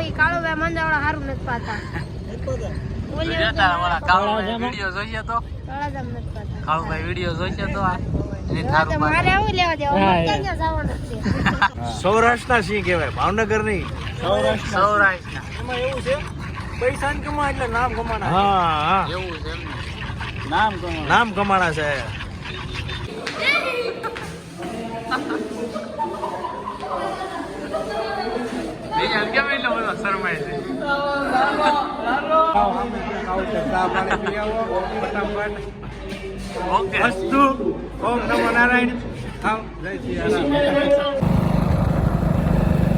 ભાઈ કાળુભાઈ મંદાવાળા હારું નથી પાતા કાળુભાઈ વિડિયો જોઈએ તો તળાજામ નથી પાતા કાળુભાઈ વિડિયો જોઈએ તો મારે આવું લેવા દેવા ક્યાં જવાનું છે સૌરાષ્ટ્રના સિંહ કહેવાય, ભાવનગર નહીં. સૌરાષ્ટ્ર એમાં એવું છે, પૈસા ને કમા એટલે નામ કમાણા. હા એવું છે એમ નામ કમાણા છે. બીજા કેમ એટલો બધો શરમાય છે ઓકે અસ્તુ ઓમ નમો નારાયણ.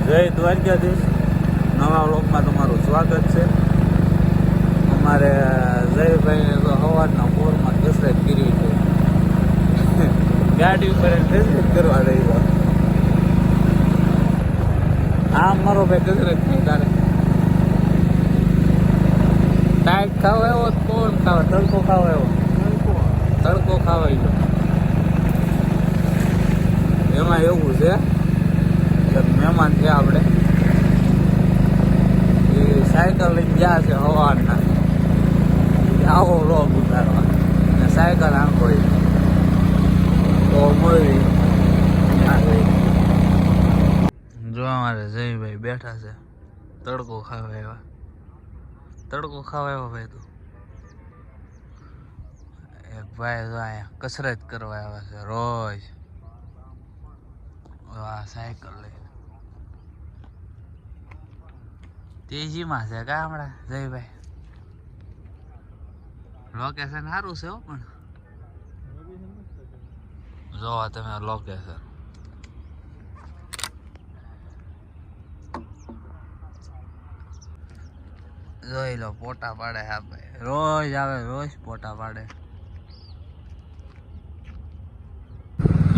જય દ્વારકાધીશ. નવા વ્લોગમાં તમારું સ્વાગત છે. અમારે જયભાઈને તો સવારના પોરમાં કસરત કરી છે. ગાડી ઉપર કસરત કરવા રહી ગયો. આમ મારો ભાઈ કસરત નહીં તારે ટાઈટ ખાવા આવ્યો કોણ ખાવા તડકો ખાવા આવ્યો તડકો ખાવાય ગયો. એમાં એવું છે કે મહેમાન છે આપણે એ સાયકલ લઈને ગયા છે સવારના આવો રોગ ઉતારવા અને સાયકલ આંખોઈ તો મળી. જો અમારે જયભાઈ બેઠા છે તડકો ખાવા આવ્યા. તડકો ખાવા આવ્યો ભાઈ તું એક ભાઈ જો અહીંયા કસરત કરવા આવ્યા છે રોજ. આ સાયકલ લઈને તેજીમાં છે કા હમણાં જયભાઈ. લોકેશન સારું છે પણ જોવા તમે લોકેશન જોઈ લો. પોટા પાડે હા ભાઈ, રોજ આવે રોજ પોટા પાડે.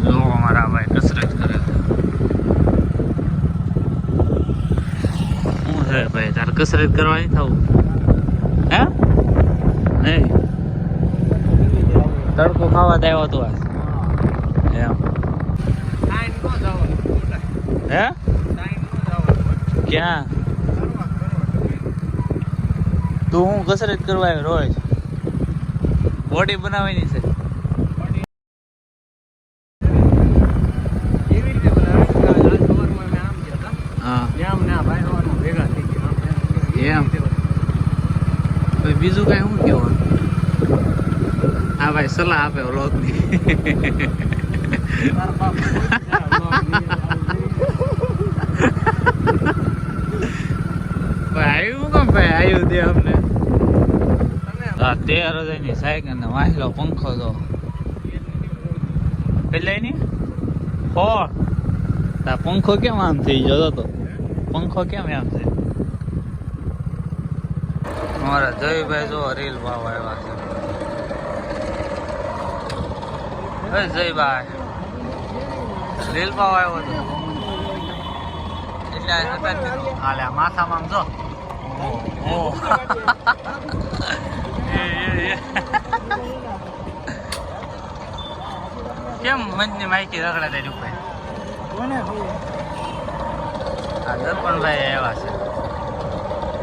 જો અમારા ભાઈ કસરત કરે શું છે ભાઈ તારે કસરત કરવા નહીં થવું હે નહીં તડકો ખાવા તો આવ્યો તું આજ એમ હે ક્યાં તું હું કસરત કરવા આવ્યો રોજ બોડી બનાવવાની છે. બીજું કઈ શું કેવું હા ભાઈ સલાહ આપે વ્લોગની. આવ્યું કેમ ભાઈ આવ્યું તે અમને 13,000ની સાયકલ ને વાંચલો પંખો તો પેલા ની પંખો કેમ આમ થઈ જતો તો પંખો કેમ આમ છે. અમારા જયભાઈ જો રીલ ભાવ આવ્યા છે. જયભાઈ રીલ ભાવ આવ્યો હતો એટલે હાલે માથામાં આમ જો કેમ મંજની માહિતી રગડા દે રૂપાઈ આ દર્પણભાઈ આવ્યા છે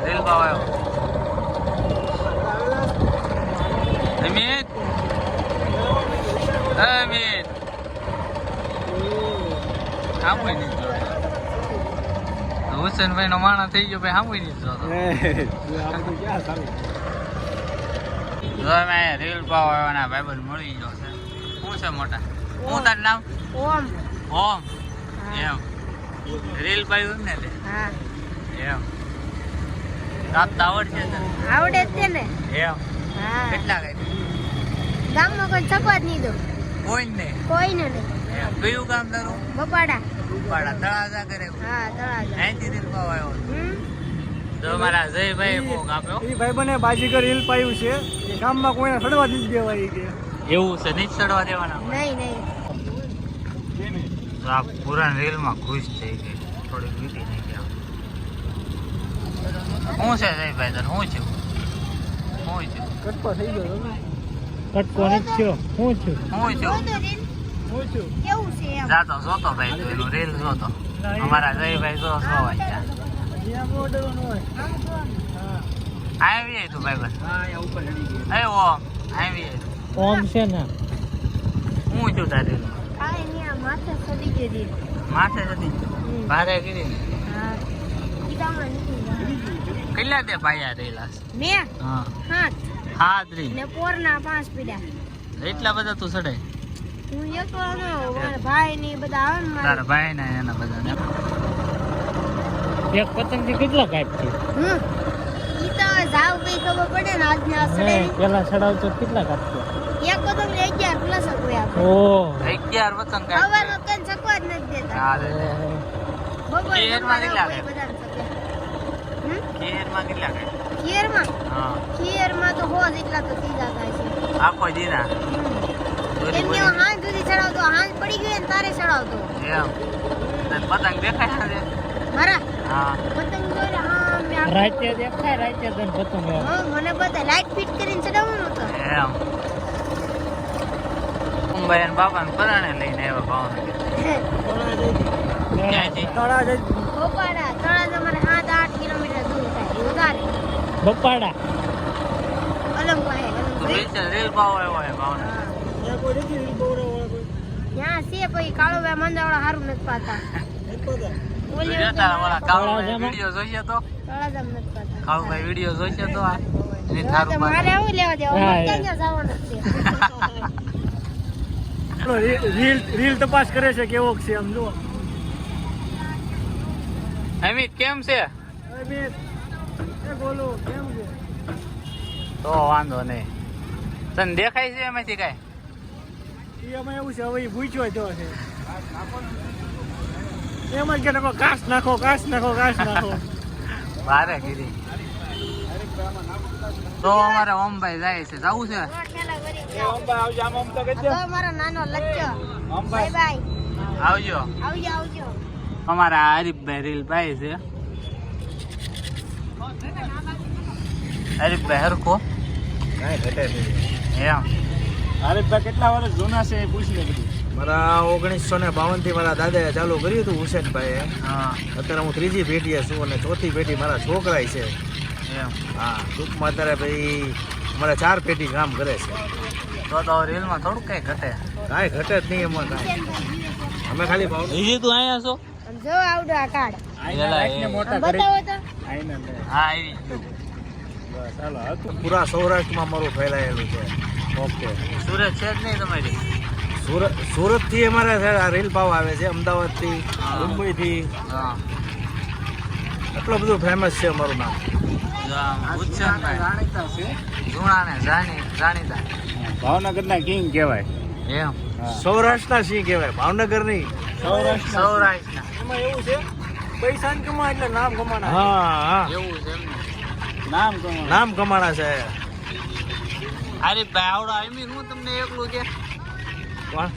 રીલ ભાવ આવ્યો. અમિત અમિત સાંભળી નહીં જોતો હુસેનભાઈ નો માણસ થઈ ગયો ભાઈ સાંભળી નહીં જોતો. રીલ પાવ આવ્યા ભાઈબંધ મળી ગયો છે. શું છે મોટા હું તારું નામ ઓમ ઓમ એમ રીલ પાયું ને એમ કાપતા આવડશે ને આવડે જ છે ને એમ હા કેટલા કઈ ગામમાં કોઈ છકવા જ નહીં દો કોઈ નહીં કોઈને નહીં. કયું કામ તારું બપાડા ઉપાડા તળાજા કરે હા તળાજા અહીંથી રીલ પાવ આવ્યો તો મારા જયભાઈ ભોગ આપ્યો. એ ભાઈ બને બાજીગર રીલ પાયું છે એ ગામમાં કોઈને સડવા નથી દેવાય કે એવું છે નહીં ચડવા દેવાના નહીં નહીં તો આ પુરાણ રીલમાં ખુશ થઈ ગઈ થોડીક વીતી નહીં ગયા. શું છે જયભાઈ તને શું થયું શું થયું કટકો થઈ ગયો કટકો નથી થયો શું થયું શું થયું કેવું છે એમ જાતો જોતો ભાઈ તું એનું રીલ જોતો અમારા જયભાઈ જો વાગ્યા આવી તું ભાઈ બસ આવી ઓમ છે ને હું છું તારી કાંઈ નહીં, આ માથે ચડી ગઈ હતી. માથે જતી ભારે કરી હા, કીધામાં નીકળી ગયા. કેટલા તે પાયા રહેલા છે? મેં હા 7 હાદરી ને પોરના 5 પીડા. એટલા બધા તું ચડે હું એકલો ન હોઉં, મારા ભાઈ ને ઈ બધા આવે ને તારા ભાઈ ને એના બધા એક પતંગ થી કેટલા કાપતી ઈ તો હવે જાવ કઈ ખબર પડે ને આજને આ સડે ની. પેલા ચડાવતો કેટલા કાપતી એક પતંગ ને 11 પ્લસ હતું આપણે. ઓ 11 પતંગ કાઢ સવારનો કઈ ચકવા જ નથી દેતા. અરે બપોર ખીરમાં કેટલા કોઈ બધાને ચકે. કેરમાં કેટલા કાઢ ખીરમાં હા ખીરમાં તો હોજ એટલા તો સીધા થાય છે. આખો દીના એમ કે હું હાંજ સુધી ચડાવતો, હાંજ પડી ગઈ ને તારે ચડાવતો. એમ તને પતંગ દેખાય છે મારા હા પતંગ જોઈને હા મેં આખું- રાતે દેખાય રાતે તને પતંગ આવે. હા, મને બધા લાઈટ ફિટ કરીને ચડાવવાનું હતું. એમ મુંબઈ અને બાપા ને પરાણે લઈને આવ્યા ભાવનગર ક્યાંથી ભોપાડા તળાજ અમારે 7-8 કિલોમીટર દૂર થાય વધારે. બપાડા અલંગ પાસે સ્પેશિયલ રેલ પાવ આવ્યો હોય ભાવનગર ત્યાં છે પછી કાળુભાઈ મંદાવાળા હારું નથી પાતા. ઓલી જોતા ઓલા કાળુભાઈ વિડિયો જોઈએ તો તળાજામ નથી પાતા. કાળુભાઈ વિડિયો જોઈએ તો આ એને હવે તો થારું મારે આવું લેવા દેવા હા, અમારે ક્યાં જવાનું છે. રીલ તપાસ કરે છે કેવો છે આમ જો અમિત કેમ છે બોલો કેમ છે તો વાંધો નહીં તને દેખાય છે એમાંથી કઈ એમાં એવું છે હવે પૂછ્યો જો છે એમાં કે નાખો કાસ નાખો કાસ નાખો કાસ નાખો ભારે કીધી તો અમારે ઓમભાઈ જાય છે જવું છે ઠેલા ભરી જાઓ. તો મારો નાનો લચ્ચો બાય બાય આવજો આવજો અમારા હરીફભાઈ રીલ પાય છે હરીફભાઈ હરખો કાંઈ ઘટે નહીં એમ હરીફભાઈ કેટલા વર્ષ જૂના છે એ પૂછ લે બધું મારા 1952 થી મારા દાદાએ ચાલુ કર્યું હતું હુસેનભાઈએ. હા અત્યારે હું 3જી પેઢીએ છું અને 4થી પેઢી મારા છોકરાય છે. એમ હા ટૂંકમાં અત્યારે ભાઈ અમારે 4 પેઢી કામ કરે છે. તો રીલમાં થોડુંક કઈ ઘટે કાંઈ ઘટે જ નહીં એમાં કાંઈ. અમે ખાલી ભાવ બીજી તું અહીંયા છો આમ જો આવડો આ કાર્ડ મોટા બતાવો તો. હા આવી પૂરા સૌરાષ્ટ્રમાં મારું ફેલાયેલું છે. ઓકે સુરત છે જ નહીં તમારી સુરત થી અમારે આ રેલ પાવ આવે છે, અમદાવાદ થી, મુંબઈ થી. હા એટલું બધું ફેમસ છે અમારું નામ. જાણીતા ભાવનગર ના કિંગ કહેવાય. એમ સૌરાષ્ટ્રના સિંહ કહેવાય, ભાવનગર નહીં. સૌરાષ્ટ્રના એમાં એવું છે પૈસા કમા એટલે નામ કમાણા. હા હા એવું છે એમ નામ કોણ? નામ કમાણા છે. અરે ભાઈ આવડા એમી હું તમને એકલું કે કોણ?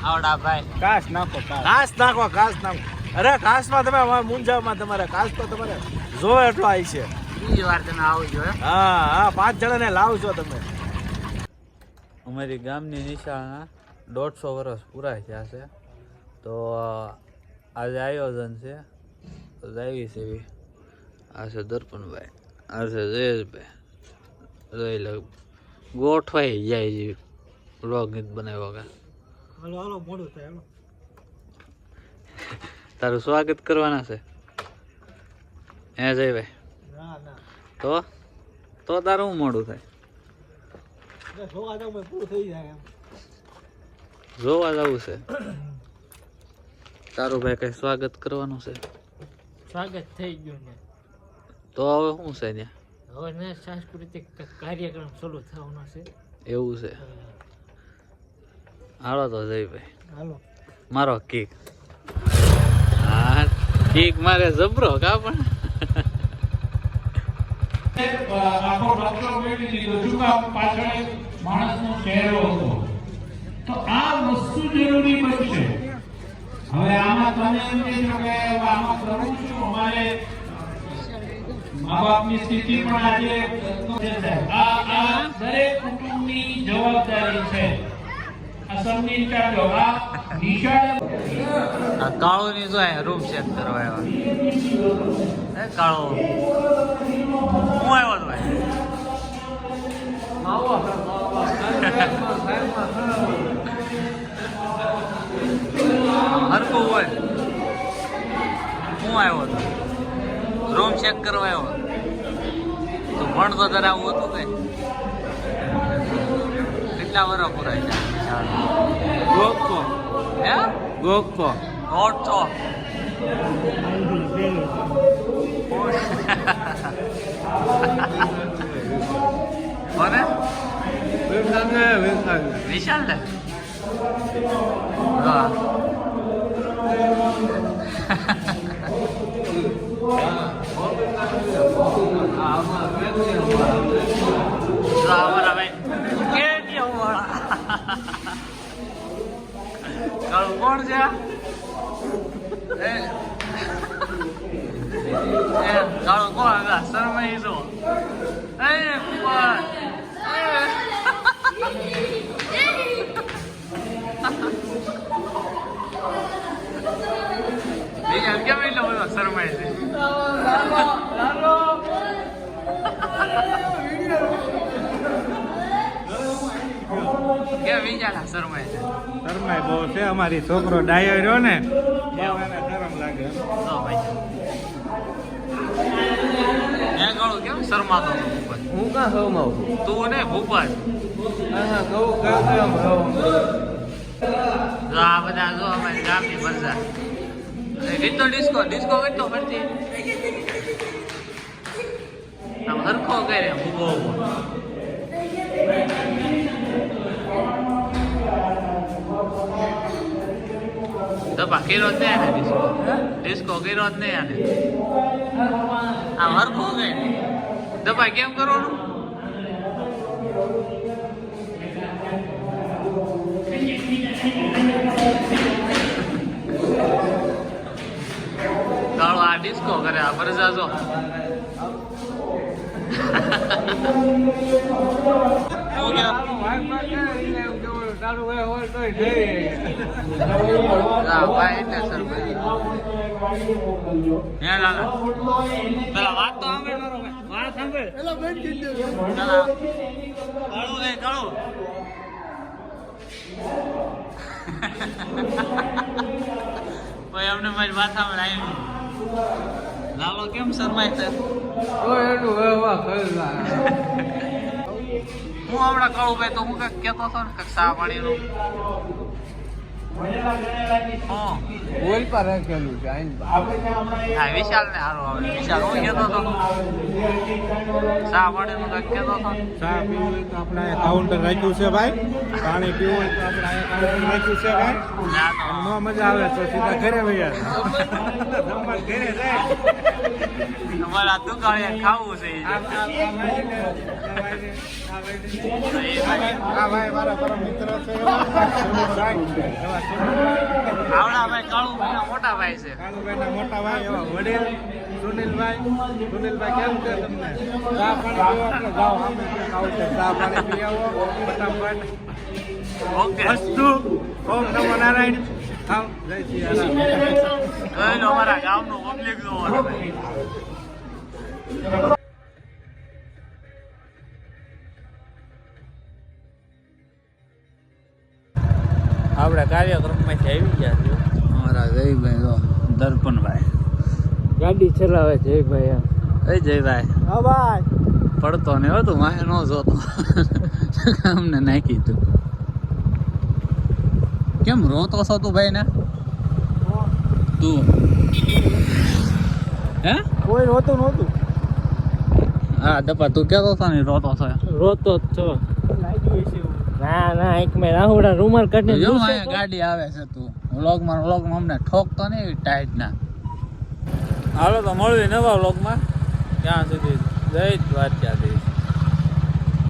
આવડા ભાઈ કાશ નાખો કાશ. ઘાસ નાખો ઘાસ નાખો. અરે ઘાસમાં તમે મુંજામાં તમારે ઘાસ તો તમારે જોવે એટલો આવી છે. બીજી વાર તમે આવજો એમ હા હા 5 જણાને લાવજો તમે. અમારી ગામની નિશાળના 150 વર્ષ પૂરા થયા છે, તો આજે આયોજન છે તો આવી છે એવી. આ છે દર્પણભાઈ, આ છે જયેશભાઈ, જોઈ લો ગોઠવાઈ જાય જેવી વ્લોગ ગીત બનાવ્યો કે હાલો હાલો મોડું થાય હાલો. તારું સ્વાગત કરવાના છે હે જયભાઈ? ના ના તો તારું હું મોડું થાય જોવા જાવ પૂરું થઈ જાય એમ. જોવા જવું છે તારું ભાઈ કઈ સ્વાગત કરવાનું છે? સ્વાગત થઈ ગયું ને તો હવે શું છે ત્યાં? હવે ને સાંસ્કૃતિક કાર્યક્રમ શરૂ થવાનો છે. એવું છે? હાલો તો જયભાઈ હાલો મારો કેક. હા કેક મારે જબરો કા પણ આખો ડોક્ટર મેળવી લીધો ચૂકા પાછળ માણસનો ચહેરો હતો. તો આ વસ્તુ જરૂરી બનશે. હવે આમાં તમે એમ કહેશો કે આમાં કરવું છું, અમારે મા બાપની સ્થિતિ પણ આજે આ દરેક કુટુંબની જવાબદારી છે. આ સમજી ચાલો આ નિશાળ કાળુની જો રૂમ ચેક કરવા આવ્યા. એ કાળો હું આવ્યો તો ભાઈ હરકું હોય હું આવ્યો હતો રૂમ ચેક કરવા આવ્યો તો ભણતો તારે આવું હતું કઈ કેટલા વર્ષ પૂરા છે ગોખો હે ગોખો 800 કોને વિશાલ ને હા કોણ છે કાળો કોણ શરમાઈ જો બીજા કેમ એટલો બધો શરમાય છે કેમ બીજા શરમાય છે શરમાય બહુ છે અમારી છોકરો ડાયો રહ્યો ને બહુ એને શરમ લાગે કેમ શરમાતો હું કાં શરમાવું તું ને ભૂપત આ બધા જો અમારી ગામની મજા રીતો ડિસ્કો ડિસ્કો કેટલો કરતી આમ હરખો કરે ઉભો ઉભો દબા કર્યો જ નહીં આને ડિસ્કો કર્યો જ નહીં આને આમ હરખો કરે દબા કેમ કરવાનું કાળો આ ડિસ્કો કરે આ ફરજા જો પેલા વાત તો વાત સાંભળ ભાઈ અમને મારી વાત સાંભળ આવી લાલો કેમ શરમાય છે હું હમણાં કહું ભાઈ તો હું કંઈક કહેતો હતો ને કંઈક સા પાણીનું ઓલ પર રાખેલું છે હા વિશાલ ને સારું આવે વિશાલ હું કહેતો હતો સા પાણીનું કંઈક કહેતો હતો ચા પીવું હોય તો આપણે કાઉન્ટર રાખ્યું છે ભાઈ પાણી પીવું હોય તો આપણે કાઉન્ટર રાખ્યું છે ભાઈ નો મજા આવે તો સીધા ઘરે વયા જમવા ઘરે જાય અમારા દુકાને ખાવું છે આ ભાઈ મારા પરમ મિત્ર છે આવડા ભાઈ કાળુ ભાઈ મોટા ભાઈ છે કાળુભાઈના મોટા ભાઈ એવા વડીલ સુનિલભાઈ કેમ છે તમને ચા પાણી પીવો આપણે જાઓ સામે કાઉન્ટર ચા પાણી પી આવો ફટાફટ ઓકે વસ્તુ ઓમ નમો નારાયણ ખાઓ જય સિયારામ અમારા ગામનું પબ્લિક જોવાનું આપણે કાર્યક્રમમાંથી આવી ગયા છીએ અમારા જયભાઈ દર્પણભાઈ ગાડી ચલાવે જયભાઈ એ જયભાઈ હા ભાઈ પડતો ને હતું માહે ન જોતો અમને નાખી તું કેમ રોતો છો તું ભાઈ ને તું હે કોઈ રોતું નહોતું હા દપા તું કેતો હતો ને રોતો છો રોતો જ છો ના એક મેં રાહુડા રૂમાલ કાઢીને જો અહીંયા ગાડી આવે છે તું વ્લોગમાં અમને ઠોકતો ને એવી ટાઈટ ના હાલો તો મળવી નવા વ્લોગમાં ત્યાં સુધી જય દ્વારકાધીશ